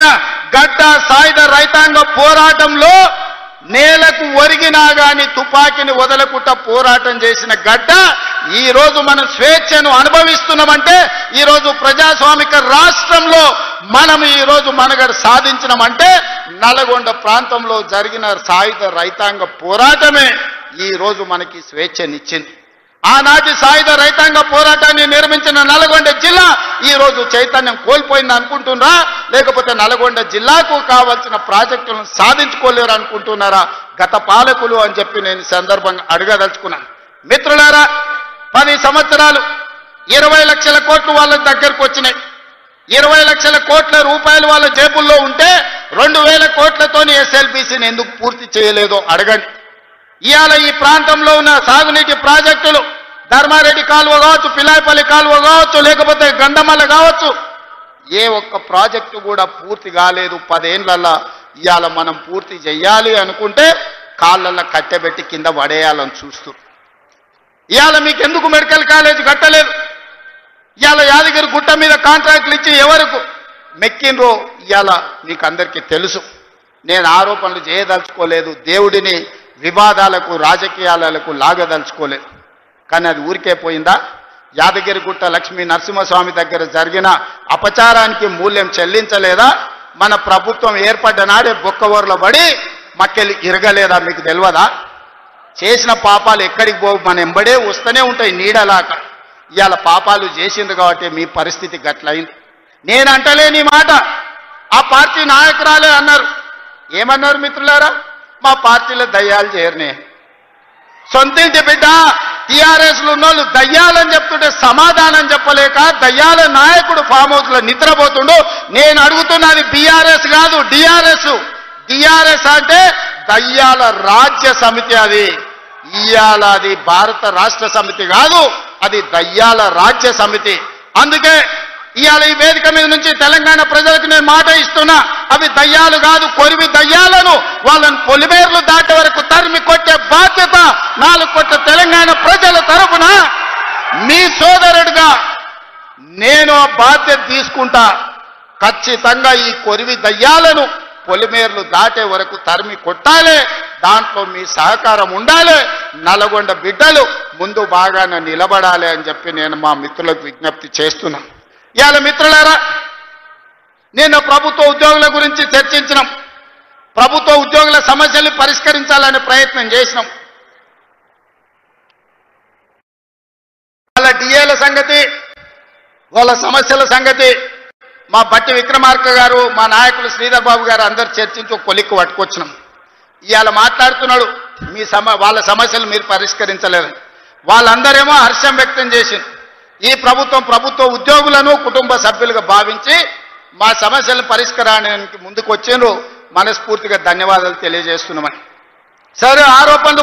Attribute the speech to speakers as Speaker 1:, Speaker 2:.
Speaker 1: గడ్డ సాయుధ రైతాంగ పోరాటంలో నేలకు ఒరిగినా గాని తుపాకీని వదలకుండా పోరాటం చేసిన గడ్డ ఈ రోజు మనం స్వేచ్ఛను అనుభవిస్తున్నామంటే ఈ రోజు ప్రజాస్వామిక రాష్ట్రంలో మనం ఈ రోజు మనగడ సాధించినామంటే నల్గొండ ప్రాంతంలో జరిగిన సాయుధ రైతాంగ పోరాటమే ఈ రోజు మనకి స్వేచ్ఛనిచ్చింది. ఆనాటి సాయుధ రైతాంగ పోరాటాన్ని నిర్మించిన నల్గొండ జిల్లా ఈ రోజు చైతన్యం కోల్పోయింది అనుకుంటున్నారా, లేకపోతే నల్గొండ జిల్లాకు కావాల్సిన ప్రాజెక్టులను సాధించుకోలేరు అనుకుంటున్నారా గత పాలకులు అని చెప్పి నేను సందర్భంగా అడగదలుచుకున్నాను. మిత్రులారా, 10 సంవత్సరాలు 20 లక్షల కోట్లు వాళ్ళ దగ్గరకు వచ్చినాయి. 20 లక్షల కోట్ల రూపాయలు వాళ్ళ జేబుల్లో ఉంటే 2000 కోట్లతోని ఎస్ఎల్బీసీని ఎందుకు పూర్తి చేయలేదో అడగండి. ఇవాళ ఈ ప్రాంతంలో ఉన్న సాగునీటి ప్రాజెక్టులు ధర్మారెడ్డి కాలువ కావచ్చు, పిలాయపల్లి కాలువ కావచ్చు, లేకపోతే గంధమల్ల కావచ్చు, ఏ ఒక్క ప్రాజెక్టు కూడా పూర్తి కాలేదు. 10 ఏళ్లలో ఇవాళ మనం పూర్తి చేయాలి అనుకుంటే కాళ్ళల్లో కట్టెబెట్టి కింద పడేయాలని చూస్తూ ఇవాళ మీకు ఎందుకు మెడికల్ కాలేజ్ కట్టలేదు? ఇవాళ యాదగిరి గుట్ట మీద కాంట్రాక్టులు ఇచ్చి ఎవరికి మెక్కినరో ఇవాళ మీకు అందరికీ తెలుసు. నేను ఆరోపణలు చేయదలుచుకోలేదు, దేవుడిని వివాదాలకు రాజకీయాలకు లాగదలుచుకోలేదు. కానీ అది ఊరికే పోయిందా? యాదగిరిగుట్ట లక్ష్మీ నరసింహస్వామి దగ్గర జరిగిన అపచారానికి మూల్యం చెల్లించలేదా? మన ప్రభుత్వం ఏర్పడ్డ నాడే బొక్కవోర్ల పడి మక్కెళ్ళి ఇరగలేదా? మీకు తెలియదా? చేసిన పాపాలు ఎక్కడికి పోవు, మన ఎంబడే వస్తూనే ఉంటాయి నీడలాక. ఇవాళ పాపాలు చేసింది కాబట్టి మీ పరిస్థితి గట్లయింది. నేను అంటలేని మాట ఆ పార్టీ నాయకురాలే అన్నారు. ఏమన్నారు మిత్రులారా? మా పార్టీలో దయ్యాలు చేరనే. సొంతింటి బిడ్డ టీఆర్ఎస్లు ఉన్నోళ్ళు దయ్యాలని చెప్తుంటే సమాధానం చెప్పలేక దయ్యాల నాయకుడు ఫామ్ హౌస్ లో నిద్రపోతుండు. నేను అడుగుతున్నది బీఆర్ఎస్ కాదు, డిఆర్ఎస్. డిఆర్ఎస్ అంటే దయ్యాల రాజ్య సమితి. అది ఇయాల అది భారత రాష్ట్ర సమితి కాదు, అది దయ్యాల రాజ్య సమితి. అందుకే ఇవాళ ఈ వేదిక మీద నుంచి తెలంగాణ ప్రజలకు నేను మాట ఇస్తున్నా, అవి దయ్యాలు కాదు, కొరివి దయ్యాలను వాళ్ళని పొలిమేర్లు దాటే వరకు తరిమి కొట్టే బాధ్యత 4 కోట్ల తెలంగాణ ప్రజల తరఫున మీ సోదరుడిగా నేను ఆ బాధ్యత తీసుకుంటా. ఖచ్చితంగా ఈ కొరివి దయ్యాలను పొలిమేర్లు దాటే వరకు తరిమి కొట్టాలి. దాంట్లో మీ సహకారం ఉండాలి. నల్గొండ బిడ్డలు ముందు బాగానే నిలబడాలి అని చెప్పి నేను మా మిత్రులకు విజ్ఞప్తి చేస్తున్నాను. ఇవాళ మిత్రులారా, నేను ప్రభుత్వ ఉద్యోగుల గురించి చర్చించినాం. ప్రభుత్వ ఉద్యోగుల సమస్యల్ని పరిష్కరించాలనే ప్రయత్నం చేసినాం. వాళ్ళ డిఏల సంగతి, వాళ్ళ సమస్యల సంగతి మా బట్టి విక్రమార్క గారు, మా నాయకులు శ్రీధర్ బాబు గారు అందరు చర్చించి ఒక కొలిక్కు పట్టుకొచ్చినాం. ఇవాళ మాట్లాడుతున్నాడు వాళ్ళ సమస్యలు మీరు పరిష్కరించలేరు. వాళ్ళందరేమో హర్షం వ్యక్తం చేసింది. ఈ ప్రభుత్వ ఉద్యోగులను కుటుంబ సభ్యులుగా భావించి మా సమస్యలను పరిష్కారానికి ముందుకు వచ్చిండ్రు. మనస్ఫూర్తిగా ధన్యవాదాలు తెలియజేస్తున్నామని. సరే, ఆరోపణలు